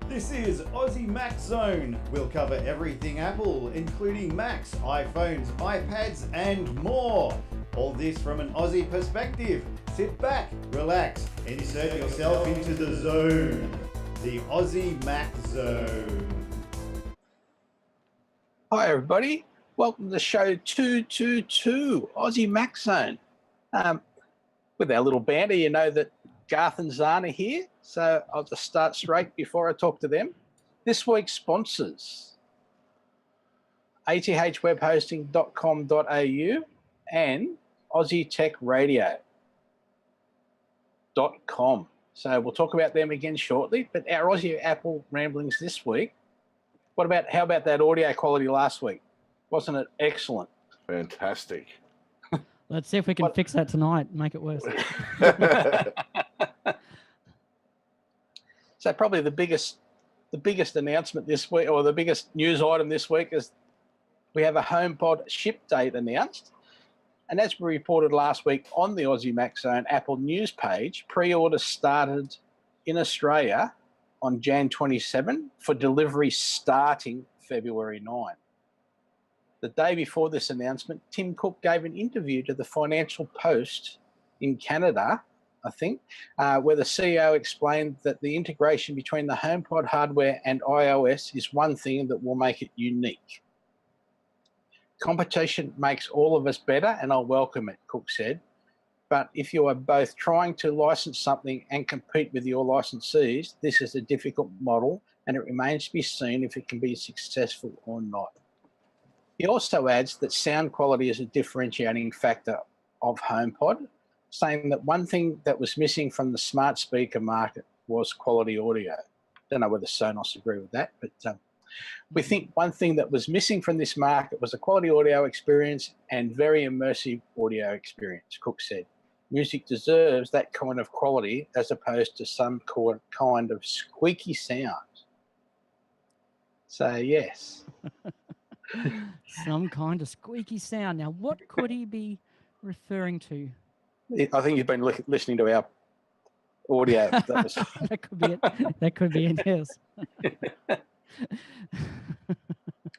This is Aussie Mac Zone. We'll cover everything Apple, including Macs, iPhones, iPads, and more. All this from an Aussie perspective. Sit back, relax, insert yourself into the zone. The Aussie Mac Zone. Hi everybody, welcome to show 222, Aussie Mac Zone. With our little banter, you know that Garth and Zarn are here, so I'll just start straight before I talk to them. This week's sponsors, athwebhosting.com.au and AussieTechRadio.com. So we'll talk about them again shortly, but our Aussie Apple ramblings this week, how about that audio quality last week? Wasn't it excellent? Fantastic. Let's see if we can fix that tonight and make it worse. So probably the biggest announcement this week, or the biggest news item this week, is we have a HomePod ship date announced. And as we reported last week on the Aussie Mac Zone Apple news page, pre-order started in Australia on Jan 27 for delivery starting February 9. The day before this announcement, Tim Cook gave an interview to the Financial Post in Canada, I think, where the CEO explained that the integration between the HomePod hardware and iOS is one thing that will make it unique. Competition makes all of us better, and I'll welcome it, Cook said. But if you are both trying to license something and compete with your licensees, this is a difficult model, and it remains to be seen if it can be successful or not. He also adds that sound quality is a differentiating factor of HomePod, saying that one thing that was missing from the smart speaker market was quality audio. Don't know whether Sonos agree with that, but we think one thing that was missing from this market was a quality audio experience and very immersive audio experience, Cook said. Music deserves that kind of quality as opposed to some kind of squeaky sound. So, yes. Some kind of squeaky sound. Now, what could he be referring to? I think you've been listening to our audio. That could be it. That could be it, yes.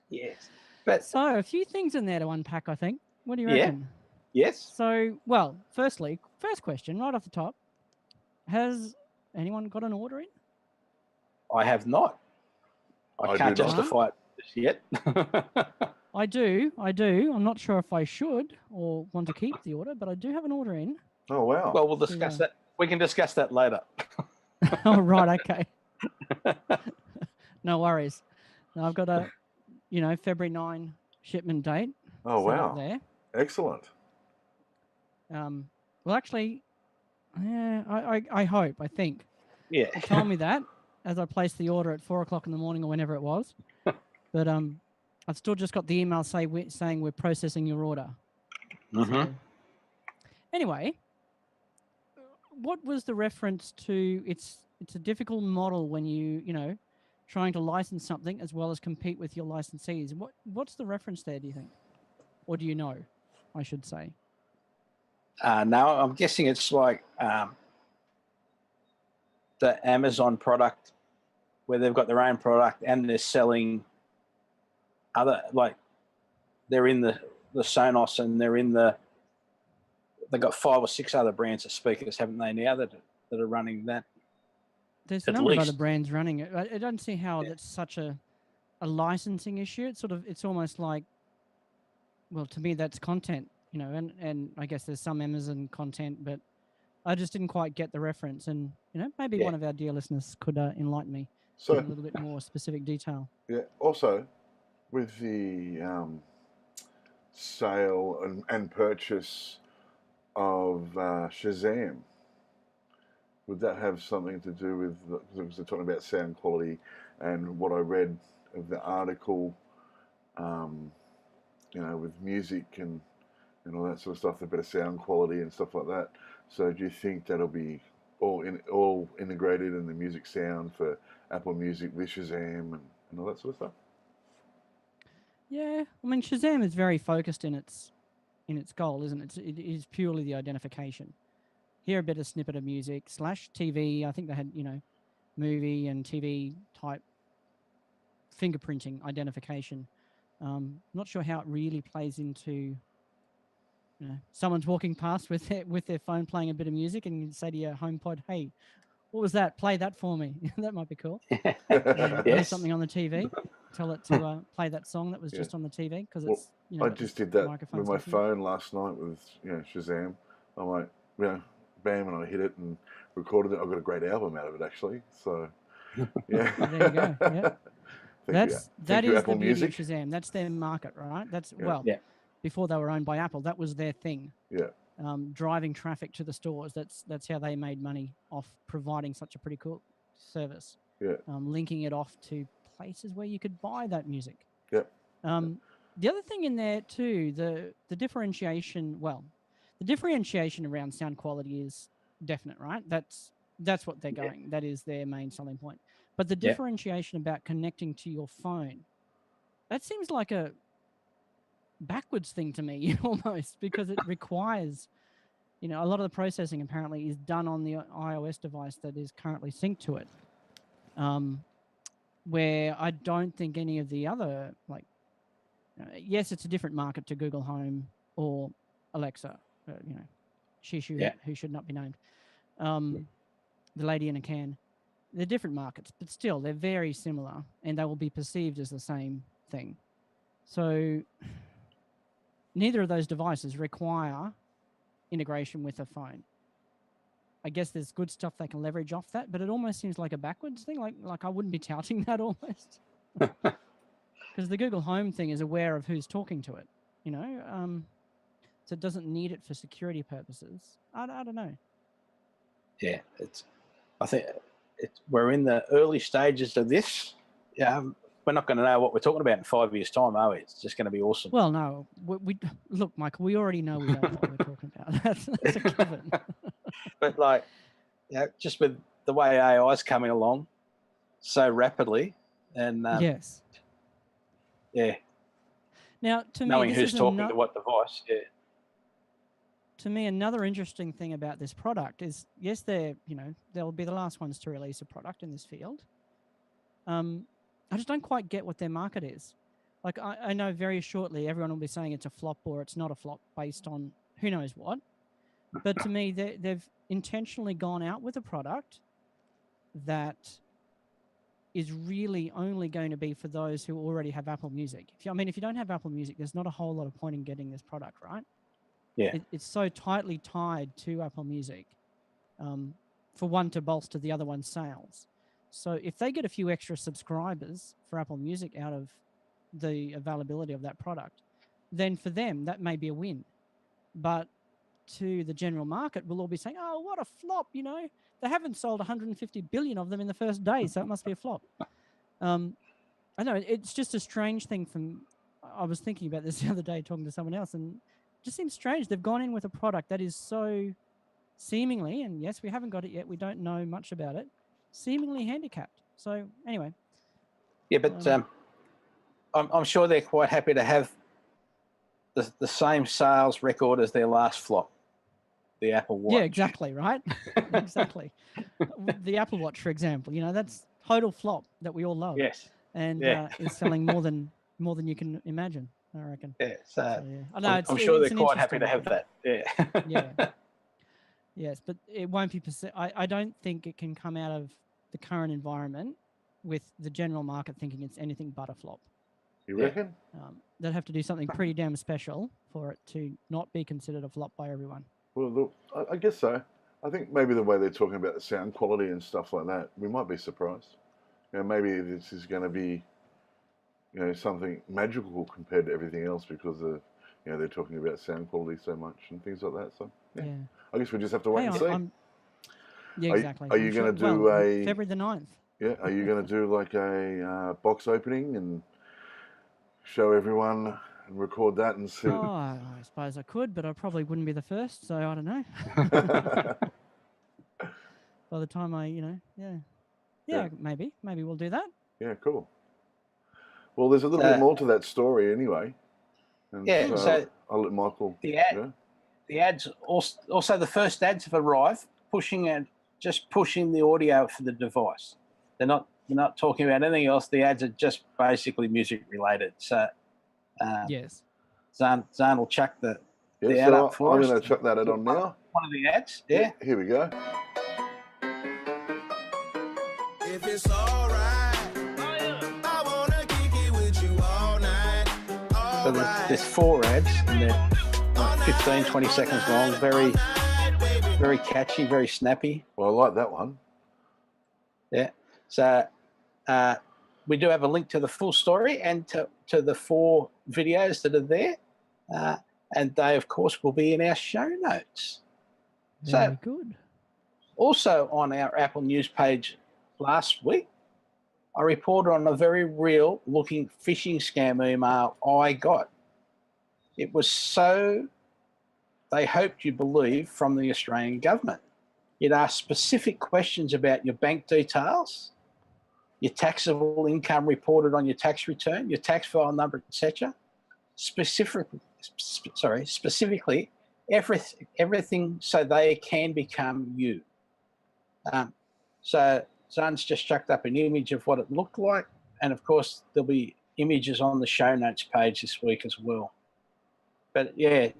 Yes. But, so, a few things in there to unpack, I think. What do you reckon? Yes. So, first question, right off the top. Has anyone got an order in? I have not. I can't justify it yet. I do. I'm not sure if I should or want to keep the order, but I do have an order in. Oh, wow. Well, we'll discuss that. We can discuss that later. Oh, right. Okay. No worries. Now, I've got a, February 9 shipment date. Oh, wow. There. Excellent. Well, actually, I think. Yeah. It told me that as I placed the order at 4:00 in the morning or whenever it was. But I've still just got the email saying we're processing your order. Mm-hmm. So, anyway, what was the reference to? It's a difficult model when you trying to license something as well as compete with your licensees. What's the reference there? Do you think, or do you know? I should say. No, I'm guessing it's like the Amazon product, where they've got their own product and they're selling other, like they're in the Sonos and they've got 5 or 6 other brands of speakers, haven't they, now that are running that? There's a number of other brands running it. I don't see how that's such a licensing issue. It's almost like, well, to me that's content, and I guess there's some Amazon content, but I just didn't quite get the reference, and maybe one of our dear listeners could enlighten me in a little bit more specific detail. Yeah. Also, with the sale and purchase of Shazam, would that have something to do with, because they're talking about sound quality, and what I read of the article, with music and all that sort of stuff, the better sound quality and stuff like that. So do you think that'll be all integrated in the music sound for Apple Music with Shazam and all that sort of stuff? Yeah, I mean, Shazam is very focused in its goal, isn't it? It is purely the identification. Hear a bit of snippet of music /TV. I think they had movie and TV type fingerprinting identification. Not sure how it really plays into, someone's walking past with their phone playing a bit of music, and you say to your HomePod, "Hey, what was that? Play that for me." That might be cool. There's something on the TV. Tell it to play that song that was just on the TV, because it's I just did that with my phone last night with Shazam. I'm like, bam, and I hit it and recorded it. I got a great album out of it, actually. So yeah. There you go. Yeah. That is Apple the beauty Music. of Shazam. That's their market, right? That's before they were owned by Apple, that was their thing. Yeah. Driving traffic to the stores. That's how they made money off providing such a pretty cool service. Yeah. Linking it off to places where you could buy that music. Yeah. The other thing in there too, the differentiation. Well, the differentiation around sound quality is definite, right? That's what they're going. Yeah. That is their main selling point. But the differentiation about connecting to your phone, that seems like a backwards thing to me almost, because it requires, a lot of the processing apparently is done on the iOS device that is currently synced to it. Where I don't think any of the other, yes, it's a different market to Google Home or Alexa, she who should not be named, the lady in a can. They're different markets, but still they're very similar, and they will be perceived as the same thing. So neither of those devices require integration with a phone. I guess there's good stuff they can leverage off that, but it almost seems like a backwards thing. Like I wouldn't be touting that almost, because the Google Home thing is aware of who's talking to it, so it doesn't need it for security purposes. I don't know. Yeah, I think we're in the early stages of this. We're not going to know what we're talking about in 5 years' time, are we? It's just going to be awesome. Well, no. We look, Michael, we already know we don't know what we're talking about. That's a given. But just with the way AI is coming along so rapidly, and yes, yeah. Now, to knowing me, who's talking to what device, To me, another interesting thing about this product is, yes, they'll be the last ones to release a product in this field. I just don't quite get what their market is. Like, I know very shortly everyone will be saying it's a flop or it's not a flop based on who knows what. But to me, they've intentionally gone out with a product that is really only going to be for those who already have Apple Music. If you don't have Apple Music, there's not a whole lot of point in getting this product, right? Yeah. It's so tightly tied to Apple Music for one to bolster the other one's sales. So if they get a few extra subscribers for Apple Music out of the availability of that product, then for them, that may be a win. But to the general market, we'll all be saying, oh, what a flop, They haven't sold 150 billion of them in the first day, so it must be a flop. I know, it's just a strange thing I was thinking about this the other day talking to someone else, and it just seems strange. They've gone in with a product that is so seemingly, and yes, we haven't got it yet, we don't know much about it, seemingly handicapped. So anyway. Yeah, but I'm sure they're quite happy to have the same sales record as their last flop, the Apple Watch. Yeah, exactly, right? Exactly. The Apple Watch, for example, that's total flop that we all love. Yes. And is selling more than you can imagine, I reckon. Yeah, so I know, I'm sure they're quite happy to have that. Yeah. Yeah. Yes, but it won't be. I don't think it can come out of the current environment with the general market thinking it's anything but a flop. You reckon? They'd have to do something pretty damn special for it to not be considered a flop by everyone. Well, look, I guess so. I think maybe the way they're talking about the sound quality and stuff like that, we might be surprised. Maybe this is going to be, something magical compared to everything else because of, they're talking about sound quality so much and things like that. So, yeah. I guess we just have to wait and see. Yeah, exactly. Are you going to do February the 9th? Yeah, are you going to do like a box opening and show everyone and record that and see? Oh, I suppose I could, but I probably wouldn't be the first, so I don't know. By the time maybe we'll do that. Yeah, cool. Well, there's a little bit more to that story anyway. And so I'll let Michael. The ads also the first ads have arrived, pushing the audio for the device. They're not talking about anything else. The ads are just basically music related. So yes, Zarn will chuck the ad so up for I'm us. going to chuck that ad on now. One of the ads, yeah. Here we go. If it's all right, I want to kick it with you all night. So there's 4 ads, and they're like 15, 20 seconds long. Very, very catchy, very snappy. Well, I like that one. Yeah. So we do have a link to the full story and to the 4 videos that are there. And they, of course, will be in our show notes. Very good. Also on our Apple News page last week, I reported on a very real-looking phishing scam email I got. It was so they hoped you believe from the Australian government. It asked specific questions about your bank details, your taxable income reported on your tax return, your tax file number, etc. Specifically, everything so they can become you. So Zarn's just chucked up an image of what it looked like, and of course there'll be images on the show notes page this week as well. But it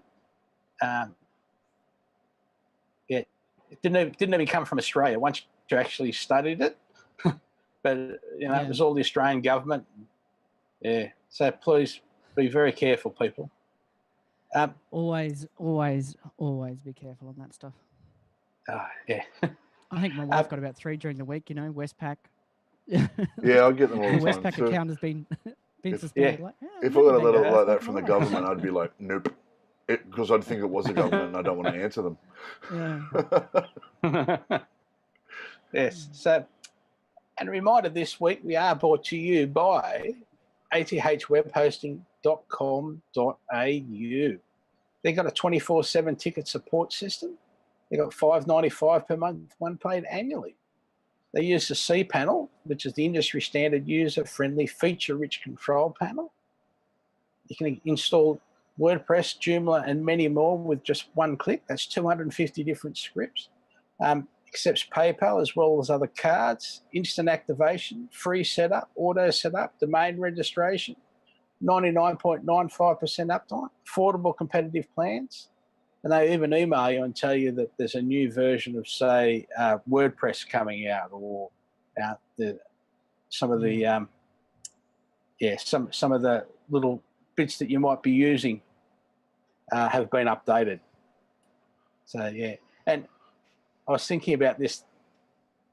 didn't even come from Australia once you actually studied it. But it was all the Australian government. Yeah, so please be very careful, people. Always be careful on that stuff. Yeah. I think my wife got about 3 during the week. Westpac. Yeah, I get them all the The time. Westpac So account has been suspended. if I maybe got a they letter go. like that from the government, I'd be like, nope. Because I'd think it was the government and I don't want to answer them. Yeah. Yes. So, and a reminder this week, we are brought to you by athwebhosting.com.au. They've got a 24/7 ticket support system. They've got $5.95 per month, one paid annually. They use the cPanel, which is the industry standard user-friendly, feature-rich control panel. You can install WordPress, Joomla, and many more with just one click. That's 250 different scripts. Accepts PayPal as well as other cards, instant activation, free setup, auto setup, domain registration, 99.95% uptime, affordable competitive plans. And they even email you and tell you that there's a new version of, say, WordPress coming out, or some of the some of the little bits that you might be using have been updated. So and I was thinking about this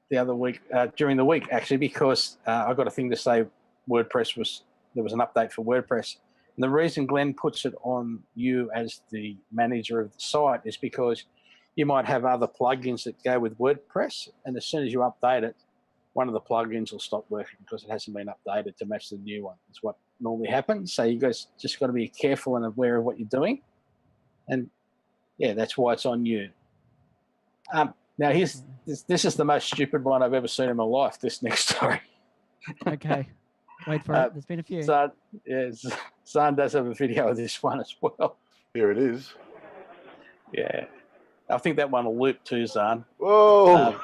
the other week, during the week actually, because I got a thing to say there was an update for WordPress. And the reason Glenn puts it on you as the manager of the site is because you might have other plugins that go with WordPress, and as soon as you update it, one of the plugins will stop working because it hasn't been updated to match the new one. That's what normally happens. So you guys just got to be careful and aware of what you're doing. And that's why it's on you. Now this is the most stupid one I've ever seen in my life, this next story. Okay. Wait for it. There's been a few. Zarn does have a video of this one as well. Here it is. Yeah. I think that one will loop too, Zarn. Whoa!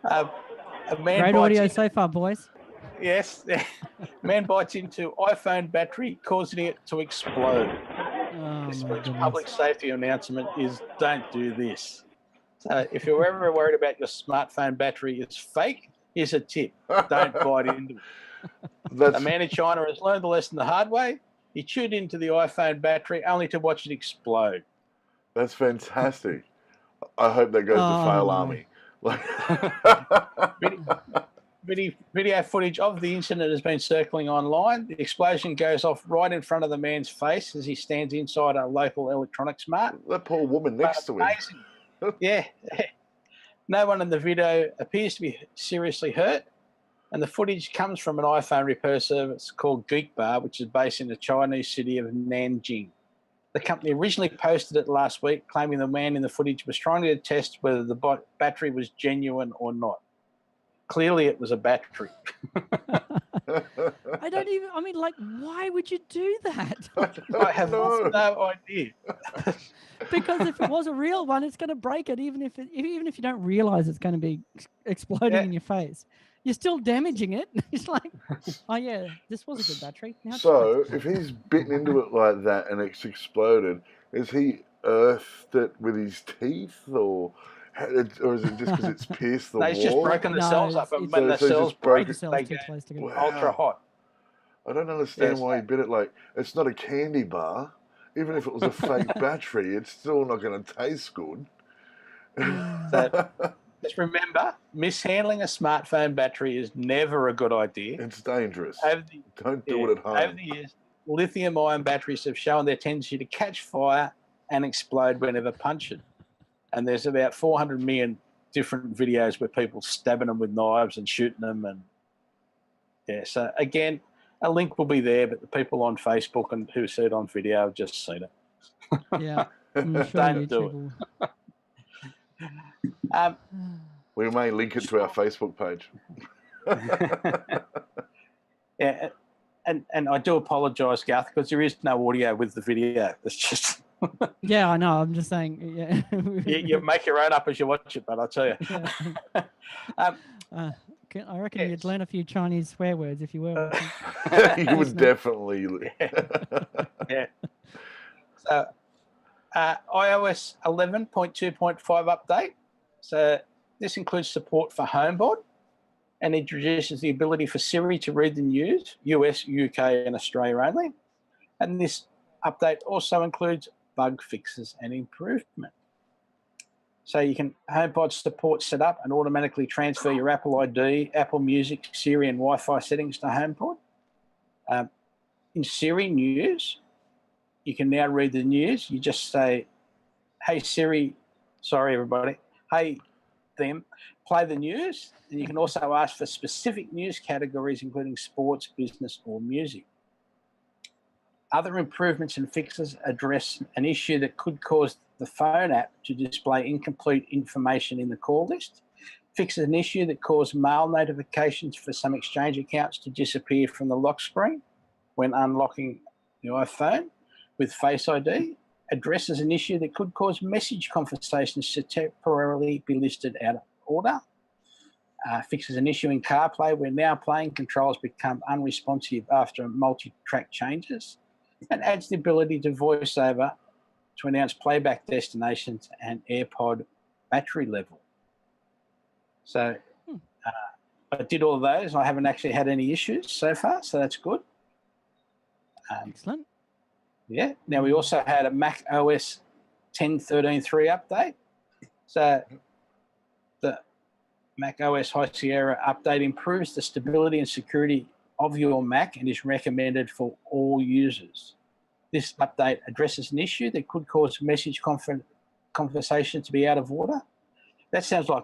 A man Great audio so far, boys. Yes. Man bites into iPhone battery, causing it to explode. This week's public safety announcement is don't do this. So if you're ever worried about your smartphone battery is fake, here's a tip. Don't bite into it. A man in China has learned the lesson the hard way. He tuned into the iPhone battery only to watch it explode. That's fantastic. I hope that goes to Fail Army. Video footage of the incident has been circling online. The explosion goes off right in front of the man's face as he stands inside a local electronics mart. That poor woman next to him. Yeah. No one in the video appears to be seriously hurt, and the footage comes from an iPhone repair service called Geek Bar, which is based in the Chinese city of Nanjing. The company originally posted it last week, claiming the man in the footage was trying to test whether the battery was genuine or not. Clearly, it was a battery. I don't even. I mean, like, why would you do that? I have no idea. Because if it was a real one, it's going to break it, even if you don't realize it's going to be exploding in your face. You're still damaging it. It's like, oh yeah, this was a good battery. Now so if he's bitten into it like that and it's exploded, is he earthed it with his teeth, or is it just because it's pierced the wall? He's just broken the cells up, and when the cells break, they get ultra hot. I don't understand why he bit it. Like, it's not a candy bar. Even if it was a fake battery, it's still not going to taste good. So, just remember, mishandling a smartphone battery is never a good idea. It's dangerous. Don't do it at home. Over the years, lithium-ion batteries have shown their tendency to catch fire and explode whenever punctured. And there's about 400 million different videos where people stabbing them with knives and shooting them. And so again, a link will be there, but the people on Facebook and who see it on video have just seen it. Yeah. Don't do it. We may link it to our Facebook page. Yeah, and I do apologise, Garth, because there is no audio with the video. It's just... Yeah, I know. I'm just saying. Yeah. You make your own up as you watch it, but I'll tell you. I reckon you'd learn a few Chinese swear words if you were. You would definitely. Yeah. So, iOS 11.2.5 update. So this includes support for HomePod and introduces the ability for Siri to read the news, US, UK, and Australia only. And this update also includes bug fixes and improvement. So you can HomePod support set up and automatically transfer your Apple ID, Apple Music, Siri, and Wi-Fi settings to HomePod. In Siri News, you can now read the news. You just say, "Hey Siri," sorry everybody, "Hey them, play the news." And you can also ask for specific news categories, including sports, business, or music. Other improvements and fixes address an issue that could cause the phone app to display incomplete information in the call list. Fixes an issue that caused mail notifications for some Exchange accounts to disappear from the lock screen when unlocking the iPhone with Face ID. Addresses an issue that could cause message conversations to temporarily be listed out of order. Fixes an issue in CarPlay where now playing controls become unresponsive after multi-track changes. And adds the ability to voice over to announce playback destinations and AirPod battery level. So I did all of those. I haven't actually had any issues so far, so that's good. Excellent. Yeah. Now, we also had a Mac OS 10.13.3 update. So the Mac OS High Sierra update improves the stability and security of your Mac and is recommended for all users. This update addresses an issue that could cause message conversation to be out of order. That sounds like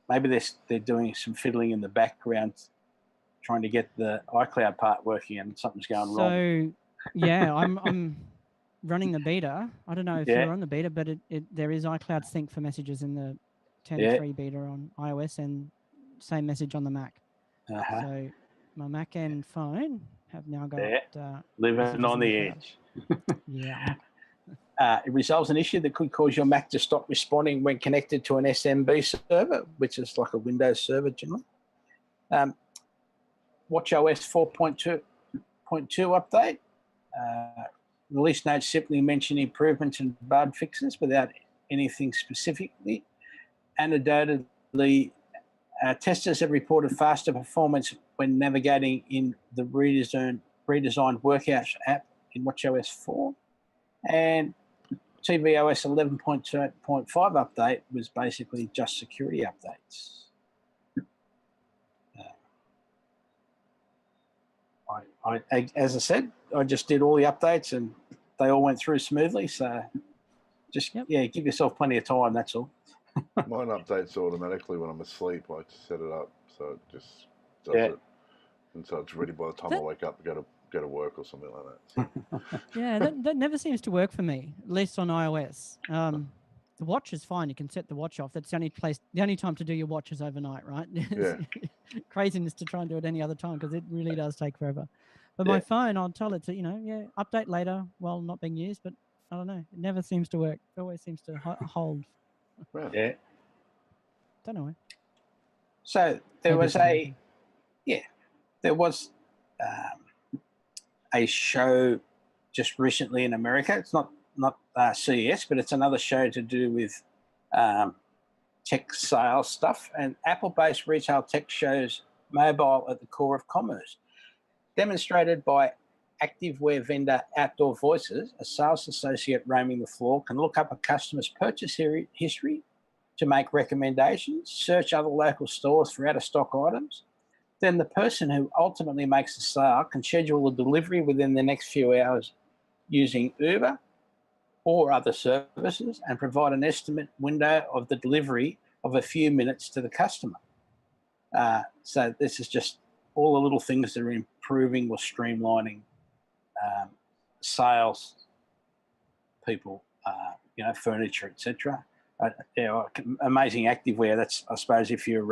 maybe they're doing some fiddling in the background, trying to get the iCloud part working, and something's going wrong. So, yeah, I'm running the beta. I don't know if you're on the beta, but there is iCloud sync for messages in the 10.3 beta on iOS, and same message on the Mac. So my Mac and phone have now got living on the edge. Yeah. It resolves an issue that could cause your Mac to stop responding when connected to an SMB server, which is like a Windows server generally. WatchOS 4.2 update. Release notes simply mention improvements and bug fixes without anything specifically. Anecdotally, testers have reported faster performance when navigating in the redesigned Workouts app in WatchOS 4. And tvOS 11.2.5 update was basically just security updates. As I said, I just did all the updates and they all went through smoothly. So just, give yourself plenty of time, that's all. Mine updates automatically when I'm asleep. I just set it up so it just does it, and so it's ready by the time I wake up to go to work or something like that. So. Yeah, that never seems to work for me, at least on iOS. The The watch is fine. You can set the watch off. That's the only time to do your watch is overnight, right? Yeah. Craziness to try and do it any other time because it really does take forever. But my phone, I'll tell it to, update later while not being used, but I don't know. It never seems to work. It always seems to hold. Wow. Yeah. Don't know. So there was a show just recently in America. It's not CES, but it's another show to do with tech sales stuff. And Apple-based retail tech shows mobile at the core of commerce. Demonstrated by activewear vendor Outdoor Voices, a sales associate roaming the floor can look up a customer's purchase history to make recommendations, search other local stores for out-of-stock items. Then the person who ultimately makes the sale can schedule a delivery within the next few hours using Uber or other services and provide an estimate window of the delivery of a few minutes to the customer. So this is just all the little things that are improving or streamlining sales people, furniture, etc. Amazing activewear. That's, I suppose, if you're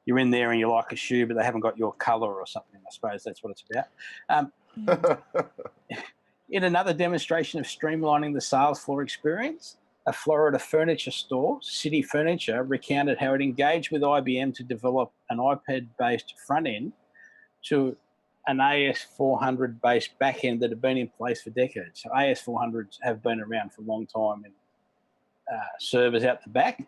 in there and you like a shoe, but they haven't got your colour or something. I suppose that's what it's about. In another demonstration of streamlining the sales floor experience, a Florida furniture store, City Furniture, recounted how it engaged with IBM to develop an iPad-based front end to an AS400-based back end that had been in place for decades. So AS400s have been around for a long time and servers out the back.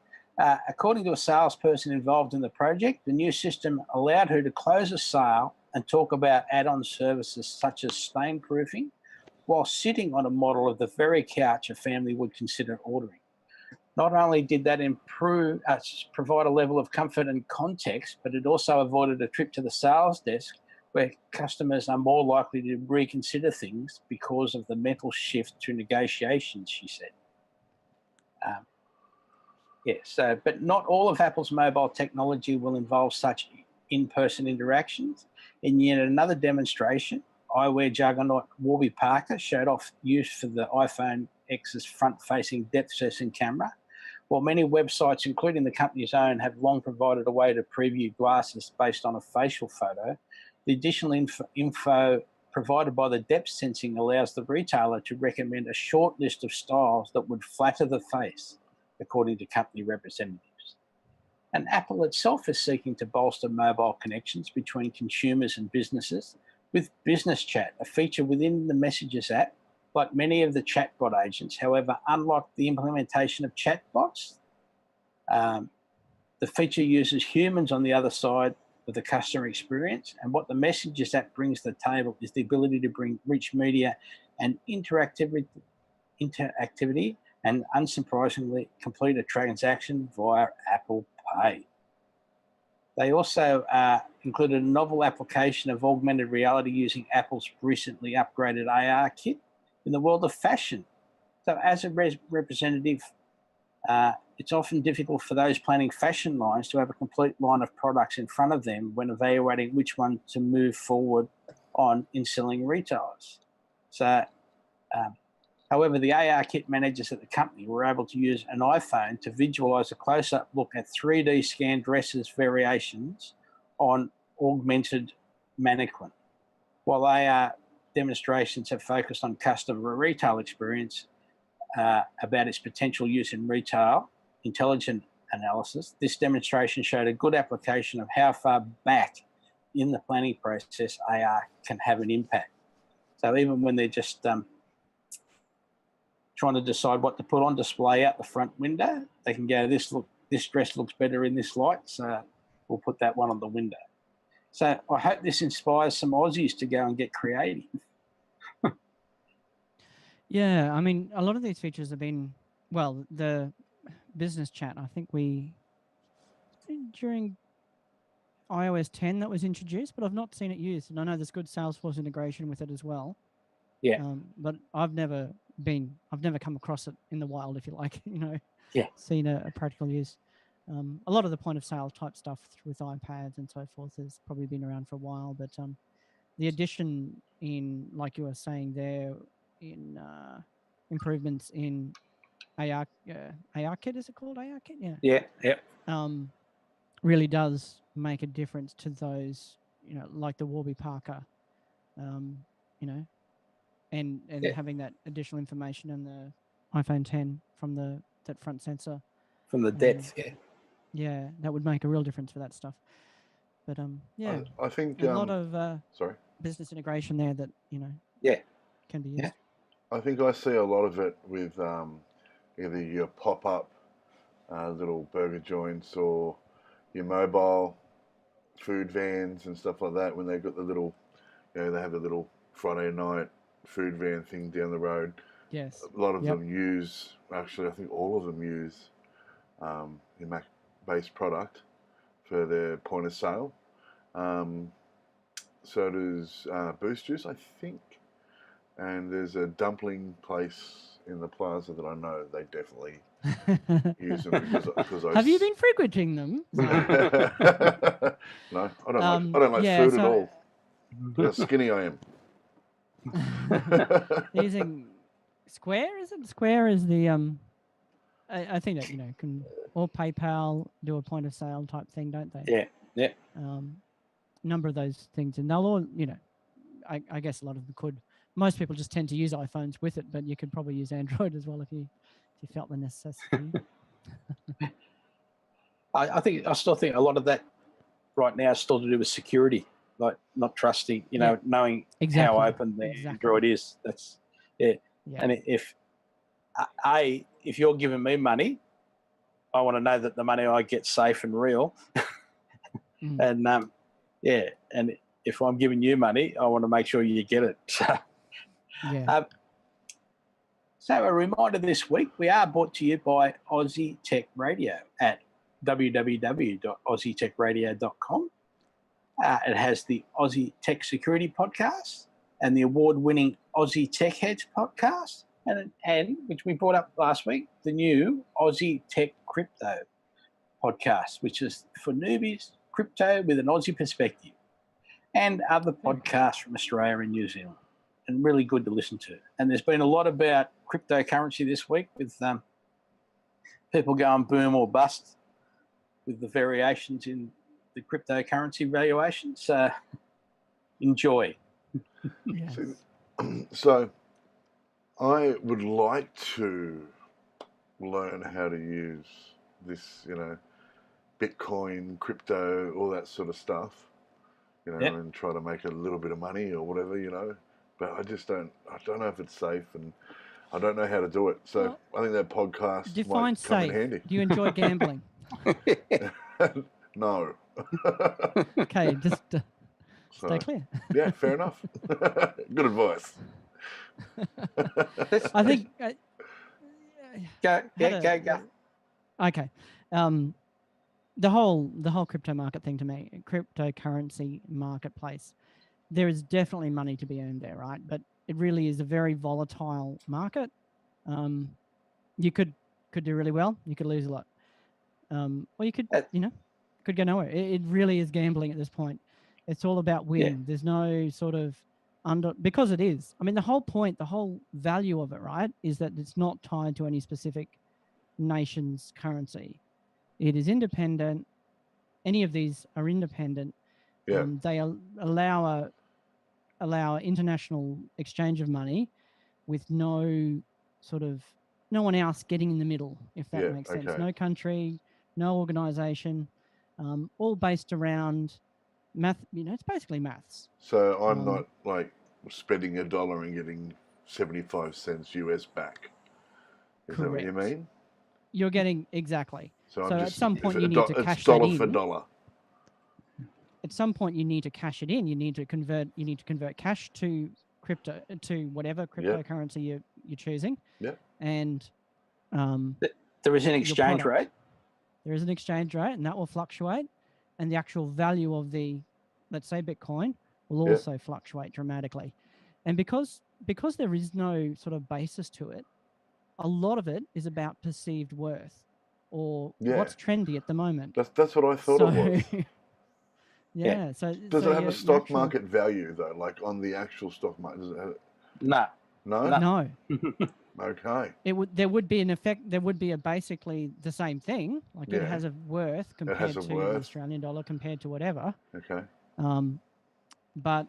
According to a salesperson involved in the project, the new system allowed her to close a sale and talk about add-on services such as stain proofing while sitting on a model of the very couch a family would consider ordering. Not only did that provide a level of comfort and context, but it also avoided a trip to the sales desk where customers are more likely to reconsider things because of the mental shift to negotiations, she said. But not all of Apple's mobile technology will involve such in-person interactions. In yet another demonstration, eyewear juggernaut Warby Parker showed off use for the iPhone X's front-facing depth-sensing camera. While many websites, including the company's own, have long provided a way to preview glasses based on a facial photo, the additional info provided by the depth sensing allows the retailer to recommend a short list of styles that would flatter the face, according to company representatives. And Apple itself is seeking to bolster mobile connections between consumers and businesses with Business Chat, a feature within the Messages app, like many of the chatbot agents. However, unlike the implementation of chatbots, the feature uses humans on the other side of the customer experience. And what the Messages app brings to the table is the ability to bring rich media and interactivity and, unsurprisingly, complete a transaction via Apple Pay. They also included a novel application of augmented reality using Apple's recently upgraded AR kit in the world of fashion. So as a representative, it's often difficult for those planning fashion lines to have a complete line of products in front of them when evaluating which one to move forward on in selling retailers. So, however, the AR kit managers at the company were able to use an iPhone to visualize a close-up look at 3D scanned dresses variations on augmented mannequin. While AR demonstrations have focused on customer retail experience about its potential use in retail intelligent analysis, this demonstration showed a good application of how far back in the planning process AR can have an impact. So even when they're just trying to decide what to put on display out the front window, they can go, this dress looks better in this light, so we'll put that one on the window. So I hope this inspires some Aussies to go and get creative. Yeah, I mean, a lot of these features have been, well, the Business Chat, I think during iOS 10 that was introduced, but I've not seen it used. And I know there's good Salesforce integration with it as well. Yeah. But I've never come across it in the wild, if you like, seen a practical use. A lot of the point of sale type stuff with iPads and so forth has probably been around for a while, but the addition in, like you were saying there, in improvements in ARKit, is it called ARKit? Yeah. Yeah. Yep. Really does make a difference to those, like the Warby Parker, and having that additional information in the iPhone 10 from that front sensor. From the depth, yeah. Yeah, that would make a real difference for that stuff. But yeah, I think a lot of sorry, business integration there that can be used. Yeah. I think I see a lot of it with either your pop-up little burger joints or your mobile food vans and stuff like that. When they've got the little, they have the little Friday night food van thing down the road. Yes. A lot of them use, actually, I think all of them use your Mac-based product for their point of sale. So does Boost Juice, I think. And there's a dumpling place in the plaza that I know they definitely use them because Have you been frequenting them? No, I don't like food at all. Look how skinny I am. Using Square, is it? Square is the I think that can, or PayPal do a point of sale type thing, don't they? Yeah, yeah. Number of those things, and they'll all, I guess a lot of them could. Most people just tend to use iPhones with it, but you could probably use Android as well if you felt the necessity. I still think a lot of that right now is still to do with security, like not trusting, knowing how open the Android is. That's And if you're giving me money, I want to know that the money I get safe and real. And and if I'm giving you money, I want to make sure you get it. So a reminder this week, we are brought to you by Aussie Tech Radio at www.aussietechradio.com. It has the Aussie Tech Security Podcast and the award-winning Aussie Tech Heads Podcast, and which we brought up last week, the new Aussie Tech Crypto Podcast, which is for newbies, crypto with an Aussie perspective, and other podcasts from Australia and New Zealand, and really good to listen to. And there's been a lot about cryptocurrency this week with people going boom or bust with the variations in the cryptocurrency valuations. So enjoy. Yes. So I would like to learn how to use this, Bitcoin, crypto, all that sort of stuff, and try to make a little bit of money or whatever, But I don't know if it's safe, and I don't know how to do it. So I think that podcast might come in handy. Do you enjoy gambling? No. Okay, just stay clear. Yeah, fair enough. Good advice. I think. Go. Okay. The whole crypto market thing, to me, cryptocurrency marketplace, there is definitely money to be earned there, right? But it really is a very volatile market. You could do really well, you could lose a lot, or you could could go nowhere. It really is gambling at this point. It's all about win. Yeah. There's no sort of because it is. I mean, the whole value of it, right, is that it's not tied to any specific nation's currency. It is independent. Any of these are independent. Yeah. They allow international exchange of money with no one else getting in the middle, if that makes sense. No country, no organization, all based around math. It's basically maths. So I'm not like spending $1 and getting 75 cents US back. Is that what you mean? You're getting exactly. So at some point you need to cash that in. It's dollar for dollar. At some point you need to cash it in. You need to convert cash to crypto, to whatever cryptocurrency you're choosing. Yeah. And there is an exchange rate. There is an exchange rate, and that will fluctuate. And the actual value of the, let's say, Bitcoin will also fluctuate dramatically. And because there is no sort of basis to it, a lot of it is about perceived worth or what's trendy at the moment. That's what I thought it was. Yeah. So does it have a stock market value though? Like on the actual stock market? Does it have... No. No. No. Okay. There would be an effect. There would be basically the same thing. Like it Yeah. has a worth compared a to worth. the Australian dollar, compared to whatever. Okay. But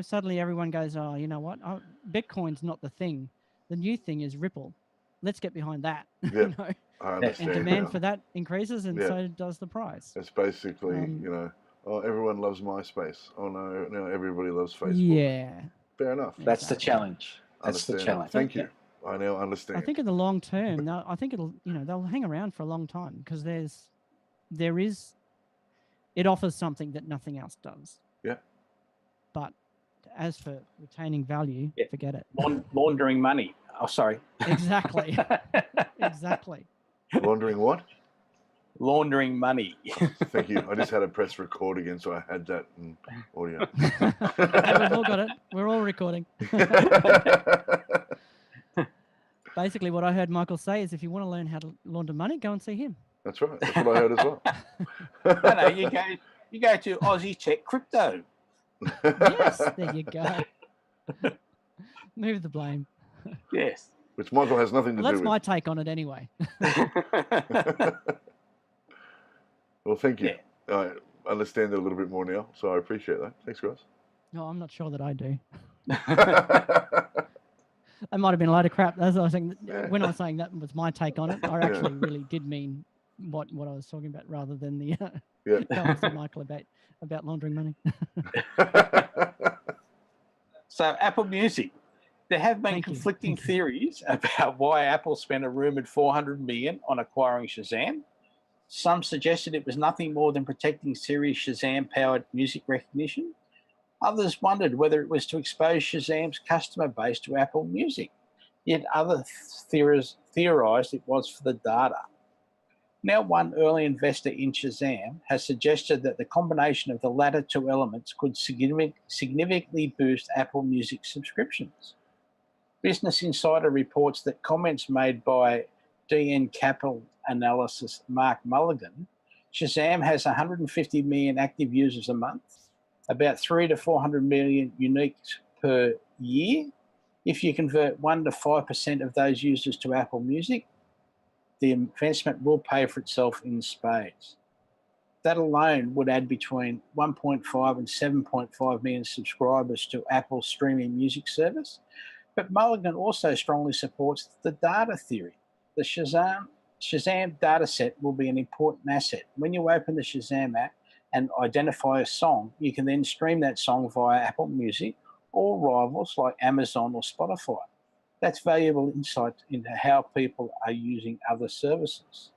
suddenly everyone goes, oh, you know what? Oh, Bitcoin's not the thing. The new thing is Ripple. Let's get behind that. Yeah. I understand. And demand for that increases, and Yeah. so does the price. It's basically, oh, everyone loves MySpace. Oh no, now everybody loves Facebook. Yeah. Fair enough. That's the challenge. That's the challenge. Thank you. I now understand. I think in the long term, I think it'll, they'll hang around for a long time because it offers something that nothing else does. Yeah. But as for retaining value, forget it. Laundering money. Oh, sorry. Exactly. Exactly. Laundering what? Laundering money. Thank you. I just had to press record again, so I had that in audio. We've all got it. We're all recording. Basically, what I heard Michael say is, if you want to learn how to launder money, go and see him. That's right. That's what I heard as well. No, you go to Aussie Tech Crypto. Yes, there you go. Move the blame. Yes. Which Michael has nothing to do with. That's my take on it anyway. Well, thank you. Yeah. I understand it a little bit more now, so I appreciate that. Thanks, guys. No, I'm not sure that I do. That might have been a load of crap. That's what I was saying. When I was saying that was my take on it, I actually really did mean what I was talking about, rather than the comments to Michael about laundering money. So Apple Music. There have been conflicting theories about why Apple spent a rumoured $400 million on acquiring Shazam. Some suggested it was nothing more than protecting Siri's Shazam-powered music recognition. Others wondered whether it was to expose Shazam's customer base to Apple Music. Yet others theorised it was for the data. Now, one early investor in Shazam has suggested that the combination of the latter two elements could significantly boost Apple Music subscriptions. Business Insider reports that comments made by DN Capital Analysis Mark Mulligan, Shazam has 150 million active users a month, about 300 to 400 million uniques per year. If you convert 1 to 5% of those users to Apple Music, the investment will pay for itself in spades. That alone would add between 1.5 and 7.5 million subscribers to Apple's streaming music service. But Mulligan also strongly supports the data theory. The Shazam data set will be an important asset. When you open the Shazam app and identify a song, you can then stream that song via Apple Music or rivals like Amazon or Spotify. That's valuable insight into how people are using other services.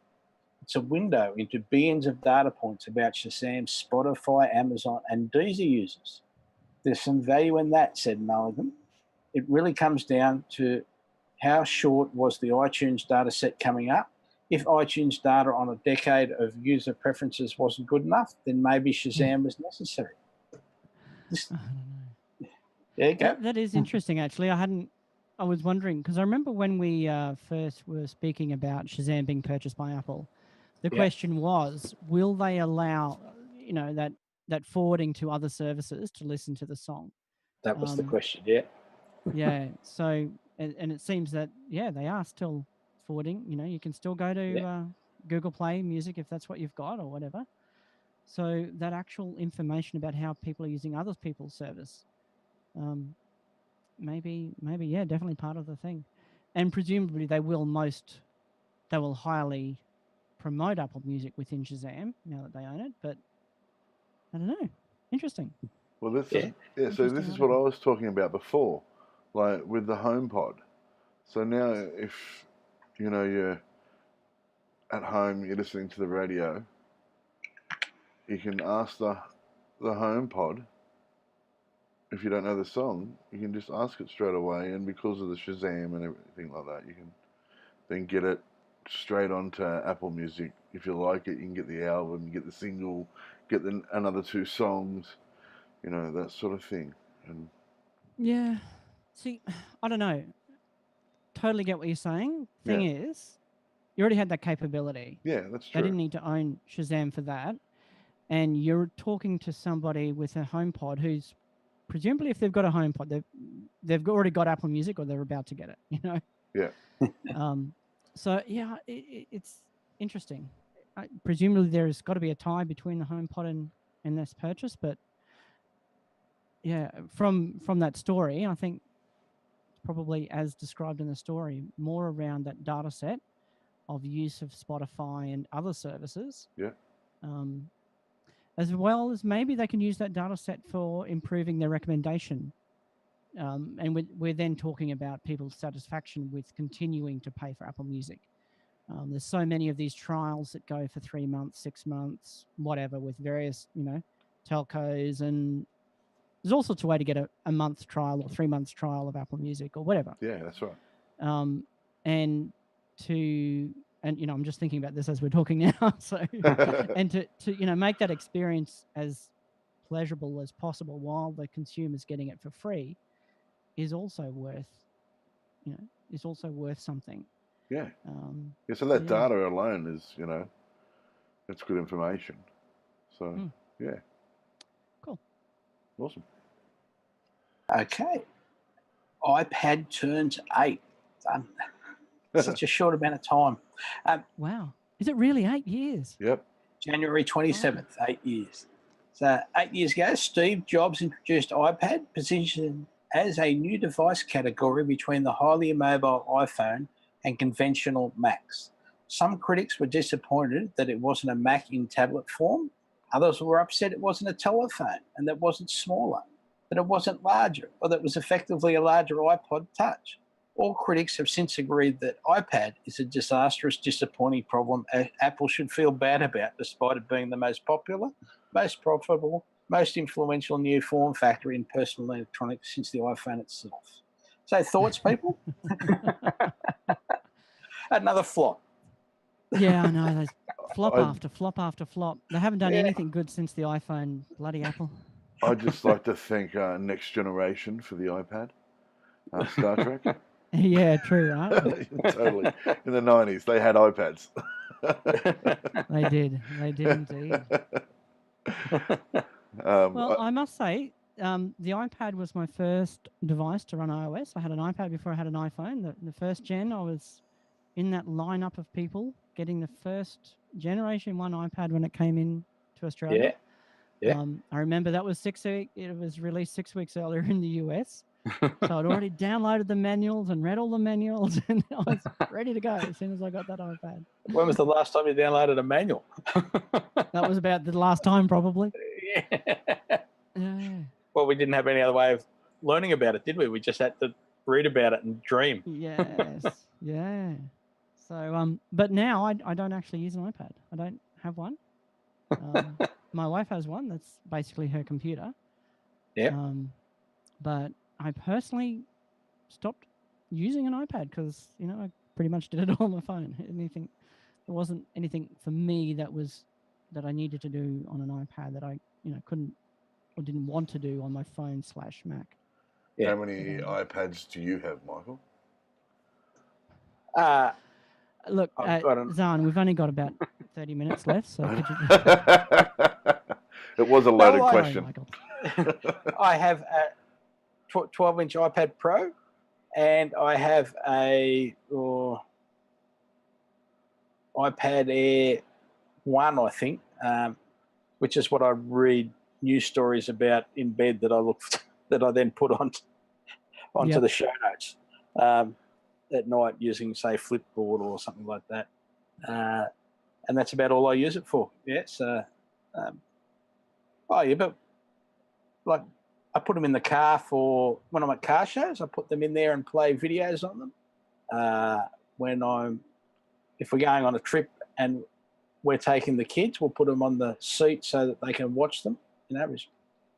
It's a window into billions of data points about Shazam, Spotify, Amazon, and Deezer users. There's some value in that, said Mulligan. It really comes down to how short was the iTunes data set coming up. If iTunes data on a decade of user preferences wasn't good enough, then maybe Shazam was necessary. I don't know. There you go. That is interesting, actually. I was wondering, because I remember when we first were speaking about Shazam being purchased by Apple, the question was, will they allow, that forwarding to other services to listen to the song? That was the question, yeah. Yeah. So, and it seems that, they are still forwarding. You can still go to Google Play Music if that's what you've got or whatever. So that actual information about how people are using other people's service, maybe, definitely part of the thing. And presumably they will highly promote Apple Music within Shazam now that they own it. But I don't know. Interesting. Well, this is what I was talking about before, like with the HomePod. So now if, you're at home, you're listening to the radio, you can ask the HomePod, if you don't know the song, you can just ask it straight away, and because of the Shazam and everything like that, you can then get it straight onto Apple Music. If you like it, you can get the album, get the single, get another 2 songs, that sort of thing. And yeah, see, I don't know. Totally get what you're saying. Thing is, you already had that capability. Yeah, that's true. They didn't need to own Shazam for that. And you're talking to somebody with a HomePod who's presumably, if they've got a HomePod, they've already got Apple Music or they're about to get it, Yeah. So yeah, it's interesting. Presumably there's got to be a tie between the HomePod and this purchase, but yeah, from that story, I think probably as described in the story, more around that data set of use of Spotify and other services. Yeah. As well as maybe they can use that data set for improving their recommendation. And we're then talking about people's satisfaction with continuing to pay for Apple Music. There's so many of these trials that go for 3 months, 6 months, whatever, with various, telcos, and there's all sorts of way to get a month trial or 3 months trial of Apple Music or whatever. Yeah, that's right. And I'm just thinking about this as we're talking now. So, and to make that experience as pleasurable as possible while the consumer's getting it for free is also worth something. Yeah. So that data alone is, it's good information. So, yeah. Cool. Awesome. Okay. iPad turns 8. Such a short amount of time. Wow. Is it really 8 years? Yep. January 27th, 8 years. So 8 years ago, Steve Jobs introduced iPad, positioned as a new device category between the highly mobile iPhone and conventional Macs. Some critics were disappointed that it wasn't a Mac in tablet form. Others were upset it wasn't a telephone and that it wasn't smaller, that it wasn't larger, or that it was effectively a larger iPod Touch. All critics have since agreed that iPad is a disastrous, disappointing problem Apple should feel bad about, despite it being the most popular, most profitable, most influential new form factor in personal electronics since the iPhone itself. So thoughts, people? Another flop. Yeah, I know. There's flop after flop after flop. They haven't done anything good since the iPhone. Bloody Apple. I'd just like to thank Next Generation for the iPad. Star Trek. Yeah, true, right? Totally. In the 90s, they had iPads. They did indeed. Well, I must say, the iPad was my first device to run iOS. I had an iPad before I had an iPhone. The first gen, I was in that lineup of people getting the first Generation 1 iPad when it came in to Australia. Yeah. I remember that was it was released 6 weeks earlier in the US. So I'd already downloaded the manuals and read all the manuals, and I was ready to go as soon as I got that iPad. When was the last time you downloaded a manual? That was about the last time, probably. Yeah. Well, we didn't have any other way of learning about it, did we? We just had to read about it and dream. Yes. Yeah. So, but now I don't actually use an iPad. I don't have one. My wife has one. That's basically her computer. Yeah. But I personally stopped using an iPad because, I pretty much did it all on my phone. There wasn't anything for me that I needed to do on an iPad that I, couldn't or didn't want to do on my phone /Mac. Yeah. How many iPads do you have, Michael? Look, Zarn, we've only got about 30 minutes left, so could you... It was a loaded question. I have a 12-inch iPad Pro, and I have a iPad Air 1, I think, which is what I read news stories about in bed that I then put onto the show notes at night using, say, Flipboard or something like that. And that's about all I use it for. Yeah, so... but like I put them in the car for when I'm at car shows. I put them in there and play videos on them. If we're going on a trip and we're taking the kids, we'll put them on the seat so that they can watch them. We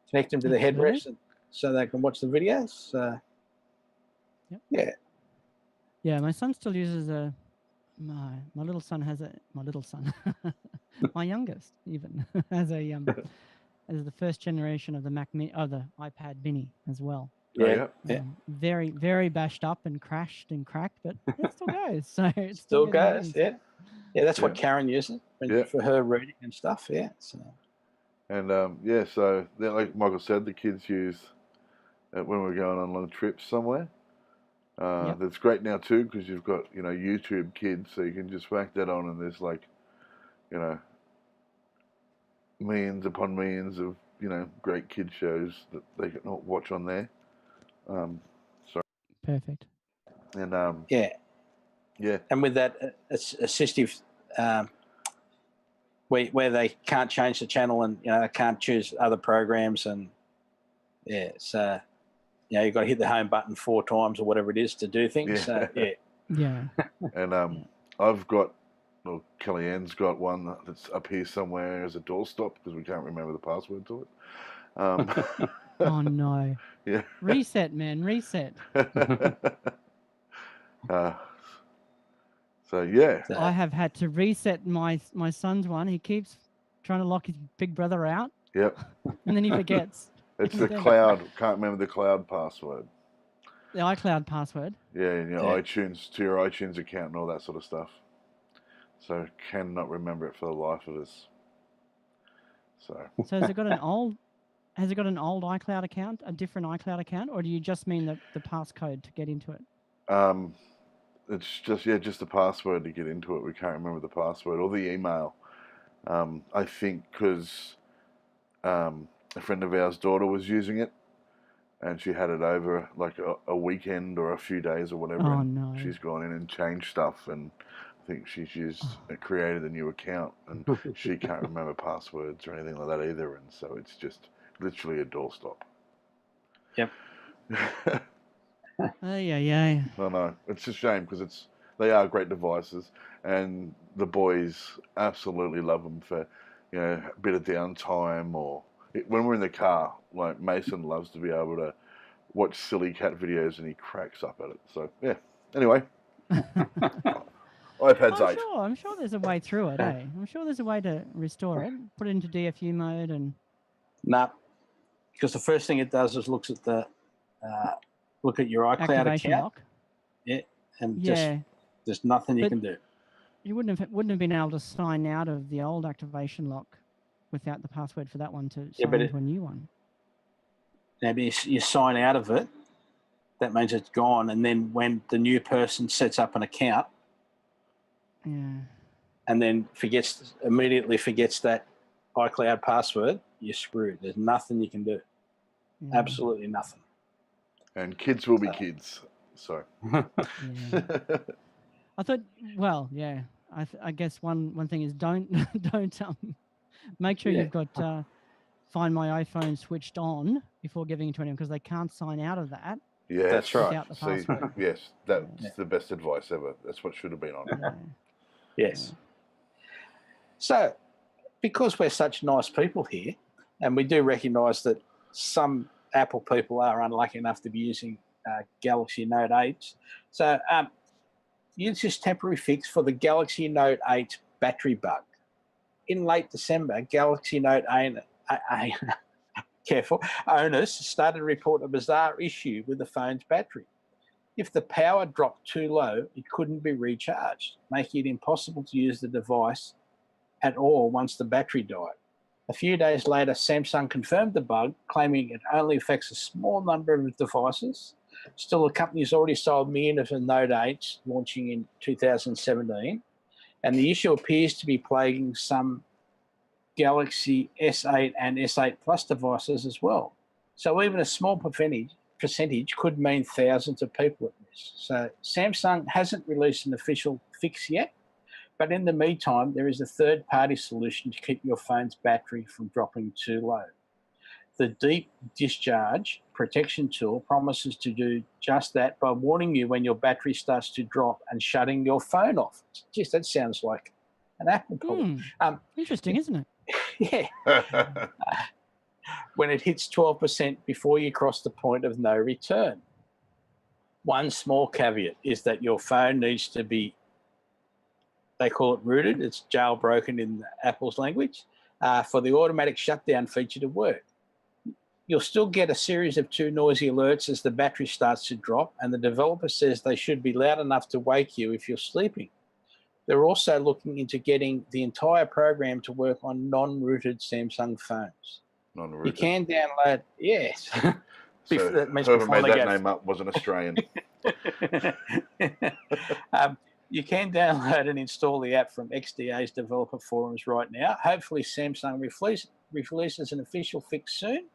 connect them to the headrest so they can watch the videos. Yeah. Yeah, my son still uses my little son my youngest even has as the first generation of the the iPad Mini as well. Yeah. Very, very bashed up and crashed and cracked, but it still goes. So it still goes. Yeah. Yeah, that's what Karen uses for her reading and stuff. Yeah. So. And so like Michael said, the kids use when we're going on long trips somewhere. That's great now too, because you've got, you know, YouTube Kids, so you can just whack that on, and there's like, you know, millions upon millions of, you know, great kid shows that they can watch on there. Perfect. And and with that assistive, where they can't change the channel, and, you know, they can't choose other programs, and so, you know, you've got to hit the home button 4 times or whatever it is to do things. Yeah. And I've got, well, Kellyanne's got one that's up here somewhere as a doorstop, because we can't remember the password to it. Oh no. Yeah. Reset, man. Reset. So yeah. I have had to reset my son's one. He keeps trying to lock his big brother out. Yep. And then he forgets. It's the cloud. Can't remember the cloud password. The iCloud password. Yeah, you know, iTunes, to your iTunes account and all that sort of stuff. So cannot remember it for the life of us. So has it got an old iCloud account, a different iCloud account, or do you just mean the passcode to get into it? It's just the password to get into it. We can't remember the password or the email. I think because a friend of ours' daughter was using it, and she had it over like a weekend or a few days or whatever. Oh, and no. She's gone in and changed stuff, and I think she's created a new account, and she can't remember passwords or anything like that either, and so it's just literally a doorstop. Yep. Yeah. I know. It's a shame, because they are great devices, and the boys absolutely love them for, you know, a bit of downtime, or when we're in the car. Like, Mason loves to be able to watch silly cat videos, and he cracks up at it. So yeah. Anyway, iPad's 8. I'm sure there's a way through it. I'm sure there's a way to restore it. Put it into DFU mode and. Nah, because the first thing it does is look at your iCloud activation account. Lock. Yeah, and there's nothing you can do. You wouldn't have been able to sign out of the old activation lock without the password for that one to sign into a new one. Now, you sign out of it, that means it's gone, and then when the new person sets up an account, and then immediately forgets that iCloud password, you're screwed. There's nothing you can do. Yeah. Absolutely nothing. And kids will be kids. So. I thought, I guess one thing is don't make sure you've got Find My iPhone switched on before giving it to anyone, because they can't sign out of that. Yeah, that's right. Without the password. Yes, that's the best advice ever. That's what should have been on. Yes. So, because we're such nice people here, and we do recognise that some Apple people are unlucky enough to be using Galaxy Note 8s, so use this temporary fix for the Galaxy Note 8 battery bug. In late December, Galaxy Note 8 owners started to report a bizarre issue with the phone's battery. If the power dropped too low, it couldn't be recharged, making it impossible to use the device at all once the battery died. A few days later, Samsung confirmed the bug, claiming it only affects a small number of devices. Still, the company has already sold millions of the Note 8s, launching in 2017, and the issue appears to be plaguing some Galaxy S8 and S8 Plus devices as well. So even a small percentage could mean thousands of people at risk. So Samsung hasn't released an official fix yet, but in the meantime, there is a third-party solution to keep your phone's battery from dropping too low. The Deep Discharge Protection Tool promises to do just that by warning you when your battery starts to drop and shutting your phone off. Jeez, that sounds like an Apple problem. Interesting, isn't it? Yeah. When it hits 12% before you cross the point of no return. One small caveat is that your phone needs to be, they call it rooted, it's jailbroken in Apple's language, for the automatic shutdown feature to work. You'll still get a series of 2 noisy alerts as the battery starts to drop, and the developer says they should be loud enough to wake you if you're sleeping. They're also looking into getting the entire program to work on non-rooted Samsung phones. Non-rooted. You can download, yes. So whoever made that name up was an Australian. You can download and install the app from XDA's developer forums right now. Hopefully Samsung releases an official fix soon,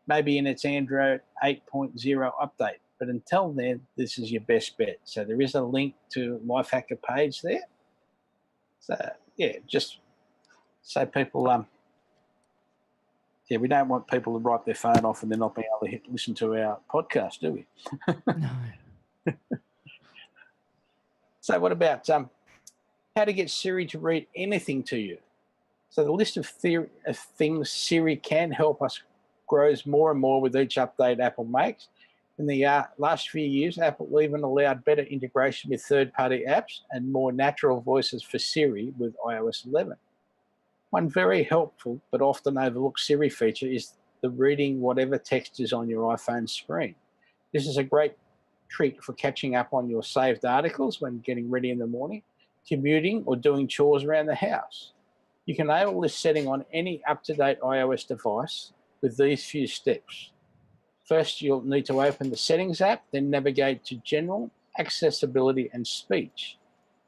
maybe in its Android 8.0 update. But until then, this is your best bet. So there is a link to Lifehacker page there. So, yeah, just so people... we don't want people to write their phone off and then not being able to listen to our podcast, do we? No. So what about how to get Siri to read anything to you? So the list of things Siri can help us grows more and more with each update Apple makes. In the last few years, Apple even allowed better integration with third-party apps and more natural voices for Siri with iOS 11. One very helpful but often overlooked Siri feature is the reading whatever text is on your iPhone screen. This is a great trick for catching up on your saved articles when getting ready in the morning, commuting, or doing chores around the house. You can enable this setting on any up-to-date iOS device with these few steps. First, you'll need to open the Settings app, then navigate to General, Accessibility, and Speech.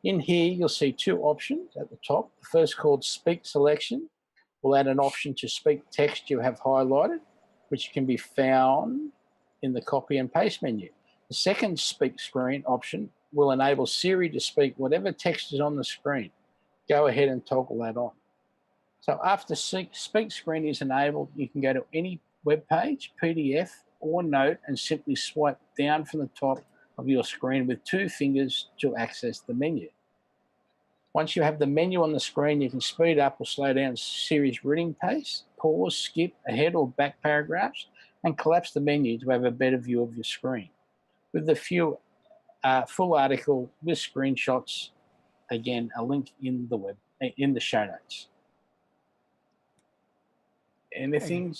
In here, you'll see two options at the top. The first, called Speak Selection, will add an option to speak text you have highlighted, which can be found in the Copy and Paste menu. The second Speak Screen option will enable Siri to speak whatever text is on the screen. Go ahead and toggle that on. So after Speak Screen is enabled, you can go to any web page, PDF, or note and simply swipe down from the top of your screen with two fingers to access the menu. Once you have the menu on the screen, you can speed up or slow down Siri's reading pace, pause, skip, ahead or back paragraphs, and collapse the menu to have a better view of your screen. With the full article with screenshots, again, a link in the show notes. Anything?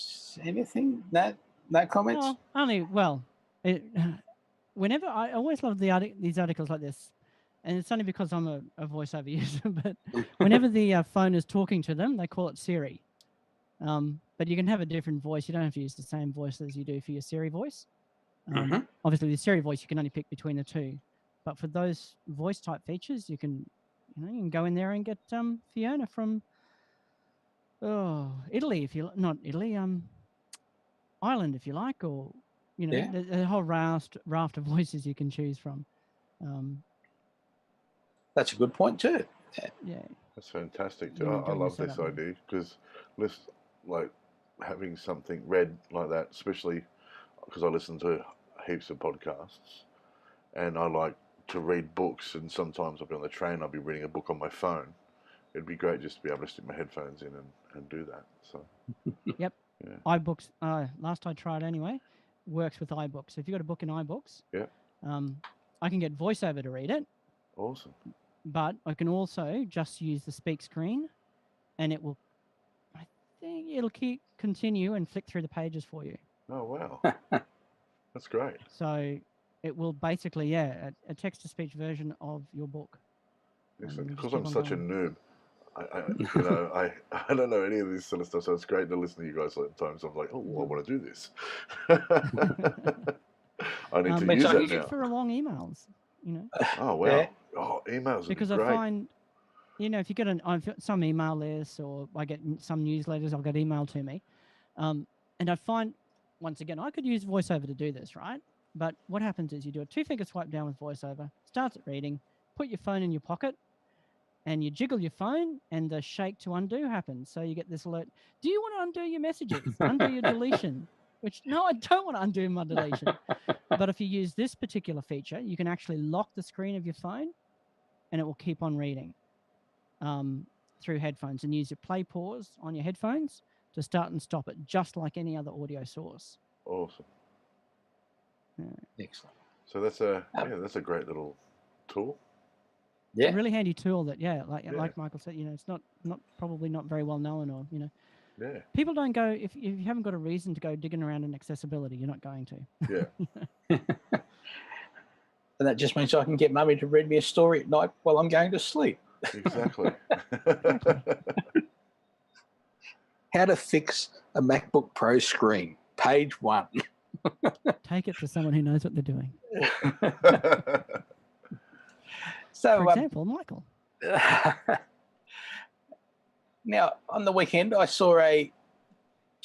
No comments? Whenever I always love these articles like this, and it's only because I'm a voiceover user, but whenever the phone is talking to them, they call it Siri. But you can have a different voice. You don't have to use the same voice as you do for your Siri voice. Obviously, the Siri voice, you can only pick between the two. But for those voice type features, you can go in there and get Fiona from Italy, not Italy, Ireland, if you like, or there's a whole raft of voices you can choose from. That's a good point too. Yeah, that's fantastic too. I love this idea because like having something read like that, especially because I listen to heaps of podcasts, and I like to read books. And sometimes I'll be on the train, I'll be reading a book on my phone. It'd be great just to be able to stick my headphones in and do that. So. Yep. Yeah. iBooks. Last I tried anyway, works with iBooks. If you've got a book in iBooks, I can get VoiceOver to read it. Awesome. But I can also just use the speak screen, and it will. I think it'll continue and flick through the pages for you. Oh wow, that's great. So it will basically, a text-to-speech version of your book. Excellent. Because I'm such a noob, I don't know any of this sort of stuff, so it's great to listen to you guys sometimes. I'm like, I want to do this. I need to use that now. For long emails, Oh wow! Yeah. Oh, emails. Because I find, if you get some email lists or I get some newsletters, I'll get emailed to me, and I find, once again, I could use VoiceOver to do this, right? But what happens is you do a two-finger swipe down with VoiceOver, starts it reading, put your phone in your pocket, and you jiggle your phone, and the shake to undo happens. So you get this alert. Do you want to undo your messages? Undo your deletion? No, I don't want to undo my deletion. But if you use this particular feature, you can actually lock the screen of your phone, and it will keep on reading through headphones, and use your play pause on your headphones to start and stop it, just like any other audio source. Awesome. Excellent. So that's a great little tool. Yeah, a really handy tool that like Michael said, it's not probably not very well known, or people don't go if you haven't got a reason to go digging around in accessibility, you're not going to. Yeah. And that just means I can get Mummy to read me a story at night while I'm going to sleep. Exactly. How to fix a MacBook Pro screen, page 1. Take it to someone who knows what they're doing. So, for example, Michael. Now, on the weekend, I saw a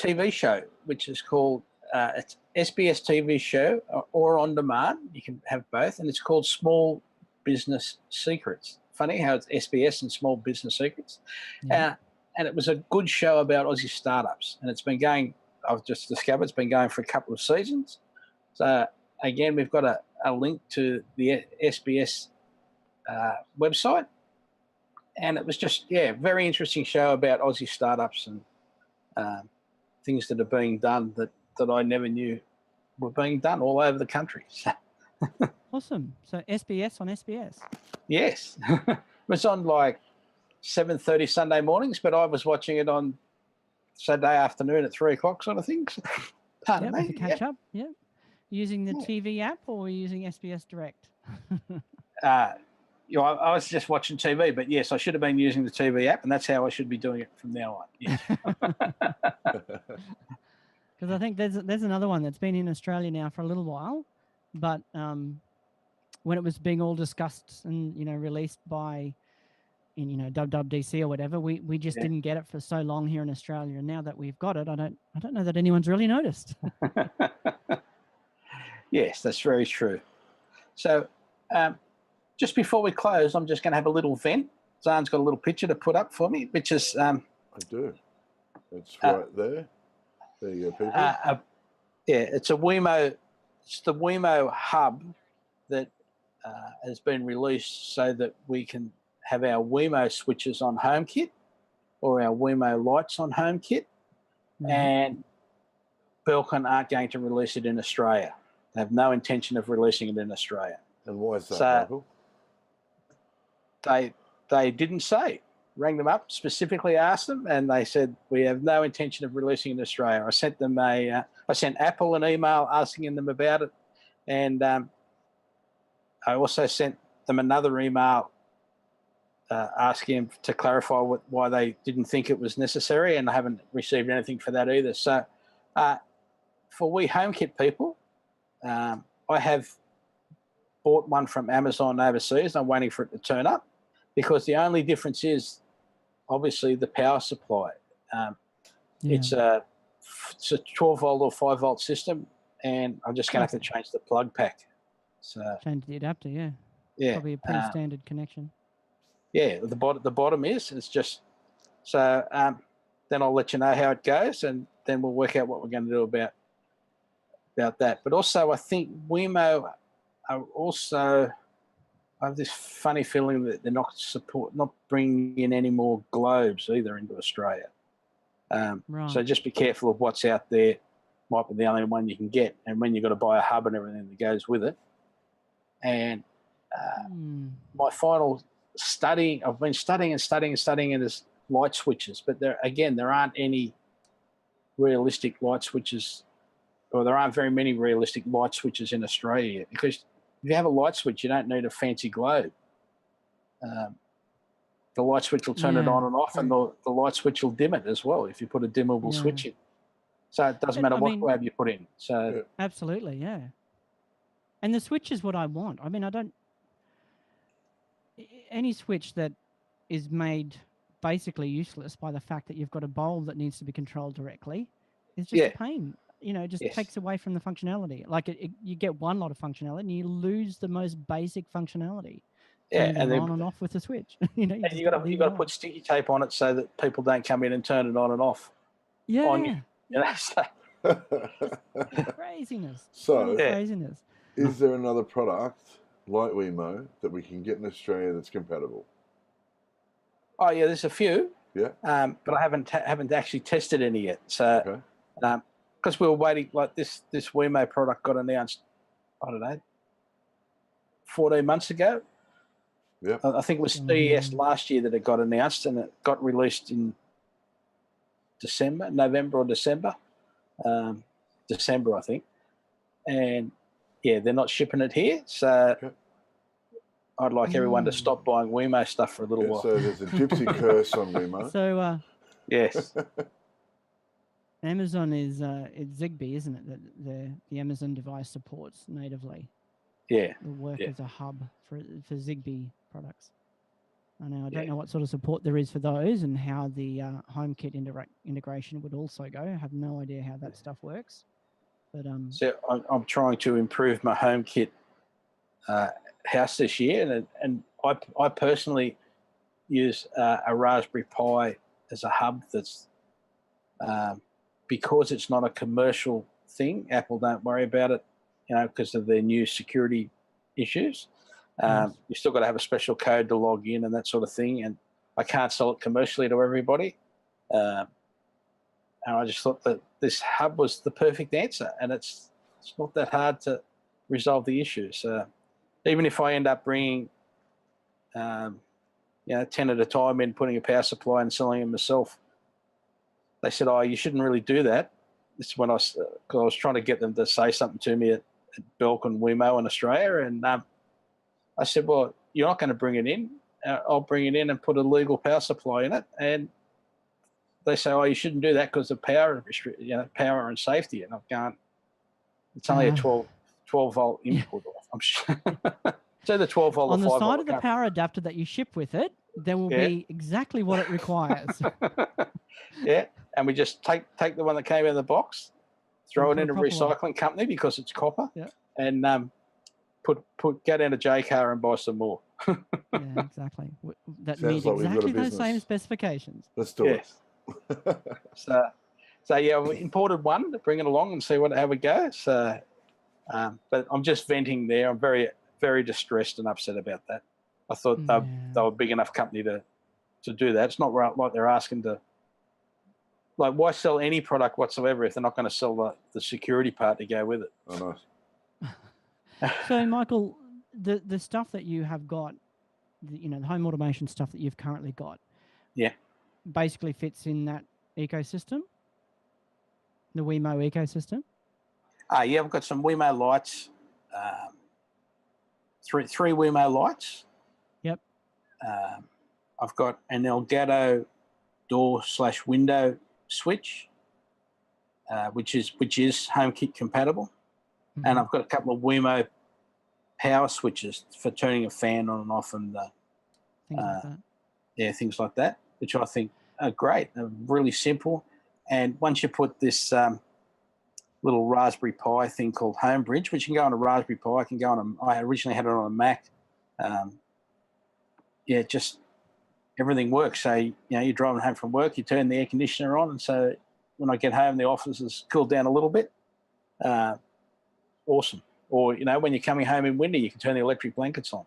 TV show which is called it's SBS TV show or on demand. You can have both, and it's called Small Business Secrets. Funny how it's SBS and Small Business Secrets. Yeah. And it was a good show about Aussie startups, and it's been going. I've just discovered it's been going for a couple of seasons. So again, we've got a link to the SBS website, and it was just very interesting show about Aussie startups and things that are being done that I never knew were being done all over the country. Awesome. So SBS on SBS. Yes, it was on like 7:30 Sunday mornings, but I was watching it on Saturday afternoon at 3:00 sort of things. Pardon me. To catch up. Yeah. Using the TV app or using SBS Direct? I was just watching TV, but yes, I should have been using the TV app, and that's how I should be doing it from now on. Yes. Because I think there's another one that's been in Australia now for a little while, but when it was being all discussed and released by WWDC or whatever, we just didn't get it for so long here in Australia, and now that we've got it, I don't know that anyone's really noticed. Yes, that's very true. So just before we close, I'm just going to have a little vent. Zarn's got a little picture to put up for me, which is I do. It's right there. There you go, people. It's a Wemo. It's the Wemo hub that has been released so that we can have our Wemo switches on HomeKit or our Wemo lights on HomeKit, and Belkin aren't going to release it in Australia. They have no intention of releasing it in Australia. And why is that, So, Michael? They didn't say. Rang them up, specifically asked them, and they said we have no intention of releasing it in Australia. I sent them I sent Apple an email asking them about it, and I also sent them another email asking them to clarify why they didn't think it was necessary, and I haven't received anything for that either. So, for we HomeKit people, I have bought one from Amazon overseas. I'm waiting for it to turn up because the only difference is obviously the power supply. It's a 12-volt or 5-volt system, and I'm just going to have to change the plug pack. So change the adapter, yeah. Probably a pretty standard connection. Yeah, the bottom is. It's just so. Then I'll let you know how it goes, and then we'll work out what we're going to do about that. But also, I think Wemo are also. I have this funny feeling that they're not bringing in any more globes either into Australia. Right. So just be careful of what's out there. Might be the only one you can get, and when you've got to buy a hub and everything that goes with it. And my final study, I've been studying it as light switches, but there aren't any realistic light switches, or there aren't very many realistic light switches in Australia yet, because if you have a light switch, you don't need a fancy globe. The light switch will turn it on and off, and the light switch will dim it as well if you put a dimmable switch in. So it doesn't matter what globe you put in. So absolutely, yeah. And the switch is what I want. I mean, any switch that is made basically useless by the fact that you've got a bulb that needs to be controlled directly is just a pain. It just takes away from the functionality. Like you get one lot of functionality and you lose the most basic functionality. Yeah, and then on and off with the switch. you got to put sticky tape on it so that people don't come in and turn it on and off. Yeah. On you. Craziness. So, craziness. Is there another product like Wemo that we can get in Australia that's compatible? Oh yeah, there's a few. Yeah. But I haven't actually tested any yet. So, because we were waiting, like this Wemo product got announced, I don't know, 14 months ago. Yeah. I think it was CES last year that it got announced, and it got released in November or December. December, I think. And yeah, they're not shipping it here, so I'd like everyone to stop buying Wemo stuff for a little while. So there's a gypsy curse on Wemo. So yes, Amazon is it's Zigbee, isn't it? That the Amazon device supports natively. Yeah. will work as a hub for Zigbee products. I don't know what sort of support there is for those and how the HomeKit integration would also go. I have no idea how that stuff works. But so I'm trying to improve my HomeKit house this year, and I personally use a Raspberry Pi as a hub. That's because it's not a commercial thing. Apple don't worry about it, because of their new security issues. Yes. You still got to have a special code to log in and that sort of thing. And I can't sell it commercially to everybody. And I just thought that this hub was the perfect answer, and it's not that hard to resolve the issues. Even if I end up bringing, 10 at a time in, putting a power supply and selling them myself, they said, "Oh, you shouldn't really do that." This is when cause I was trying to get them to say something to me at Belk and Wemo in Australia, and I said, "Well, you're not going to bring it in. I'll bring it in and put a legal power supply in it." And they say, "Oh, you shouldn't do that because of power and safety." And I've gone, "It's only a 12 volt input." I'm sure. So the 12 volt on the 5 side of the power adapter that you ship with it, there will be exactly what it requires. Yeah, and we just take the one that came out of the box, throw it in a recycling company because it's copper, and go down to JCar and buy some more. Yeah, exactly. That Sounds means like we've got a exactly those business. same specifications. Let's do it. So yeah, we imported one to bring it along and see how we go. So, but I'm just venting there. I'm very, very distressed and upset about that. I thought they were a big enough company to do that. It's not right, like they're asking to. Like, why sell any product whatsoever if they're not going to sell the security part to go with it? Oh, nice. So, Michael, the stuff that you have got, the home automation stuff that you've currently got, basically fits in that ecosystem, the Wemo ecosystem. Yeah, I've got some Wemo lights, three Wemo lights. Yep. I've got an Elgato door/window switch, which is HomeKit compatible, and I've got a couple of Wemo power switches for turning a fan on and off, and things like that. Things like that, which I think are great. They're really simple, and once you put this little Raspberry Pi thing called Homebridge, which can go on a Raspberry Pi, can go on I originally had it on a Mac. Just everything works. So, you're driving home from work, you turn the air conditioner on, and so when I get home, the office is cooled down a little bit. Awesome. Or, when you're coming home in winter, you can turn the electric blankets on.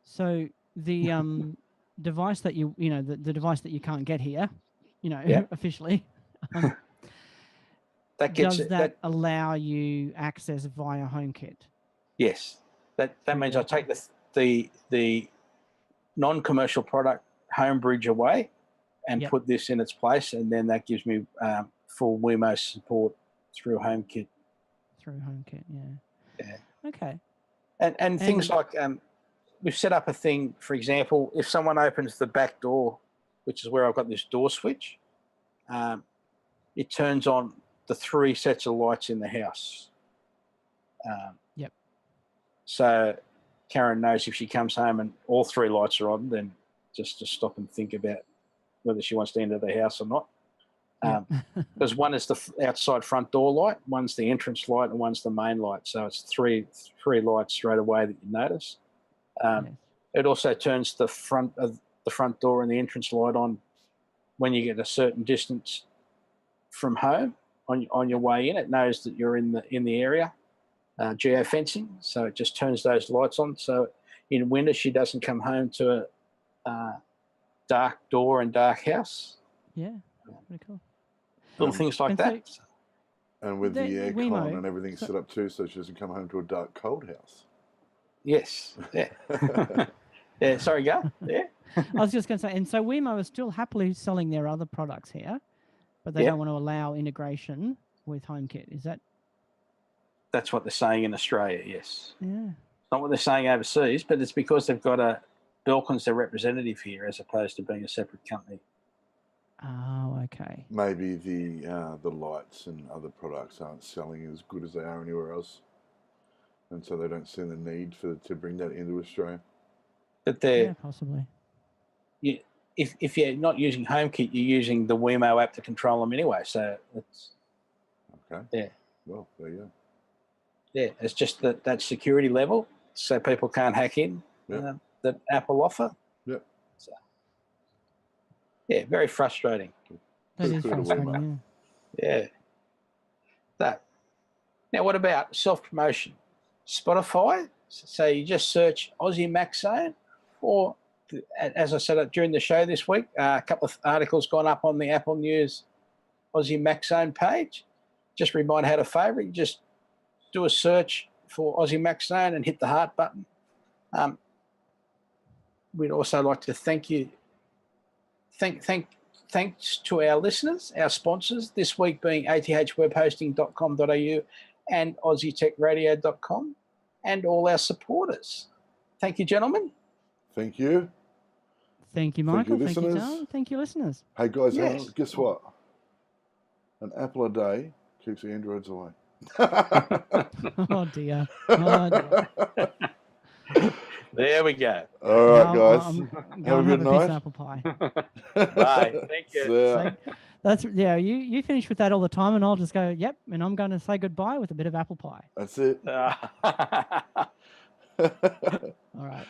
So the device that the device that you can't get here, officially, does that allow you access via HomeKit? Yes. That means I take the non-commercial product Homebridge away and put this in its place, and then that gives me full Wemo support through HomeKit. Through HomeKit, yeah. Okay. And things like we've set up a thing, for example, if someone opens the back door, which is where I've got this door switch, it turns on the 3 sets of lights in the house. So Karen knows if she comes home and all 3 lights are on, then just to stop and think about whether she wants to enter the house or not. Because one is the outside front door light, one's the entrance light, and one's the main light. So it's three lights straight away that you notice. It also turns the front door and the entrance light on when you get a certain distance from home on your way in. It knows that you're in the area. Geofencing, so it just turns those lights on. So in winter, she doesn't come home to a dark door and dark house. Yeah, pretty cool. Little things like that. And with the aircon and everything set up too, so she doesn't come home to a dark, cold house. Yes. Yeah. Yeah. Sorry, go. Yeah. I was just going to say, and so Wemo is still happily selling their other products here, but they don't want to allow integration with HomeKit. Is that? That's what they're saying in Australia, yes. Yeah. Not what they're saying overseas, but it's because they've got Belkin's their representative here as opposed to being a separate company. Oh, okay. Maybe the lights and other products aren't selling as good as they are anywhere else. and so they don't see the need to bring that into Australia. But possibly. If you're not using HomeKit, you're using the Wemo app to control them anyway. So it's okay. Yeah. Well, there you go. Yeah, it's just that security level, so people can't hack in that Apple offer. Yep. So, yeah, very frustrating. That is frustrating. Yeah. Now, what about self-promotion? Spotify, so you just search Aussie Mac Zone, or as I said during the show this week, a couple of articles gone up on the Apple News Aussie Mac Zone page. Just a reminder how to favourite. You just do a search for Aussie Mac Zone and hit the heart button. We'd also like to thank you. Thanks to our listeners, our sponsors, this week being athwebhosting.com.au and aussietechradio.com, and all our supporters. Thank you, gentlemen. Thank you. Thank you, Michael. Thank you, Zarn. Thank you, listeners. Hey, guys, guess what? An apple a day keeps the androids away. Oh, dear. Oh, dear. There we go. All right, guys. I'm going to have a piece of apple pie. Bye. Thank you. So, you finish with that all the time, and I'll just go, yep, and I'm going to say goodbye with a bit of apple pie. That's it. All right.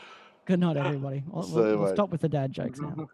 Good night, everybody. We'll stop with the dad jokes now.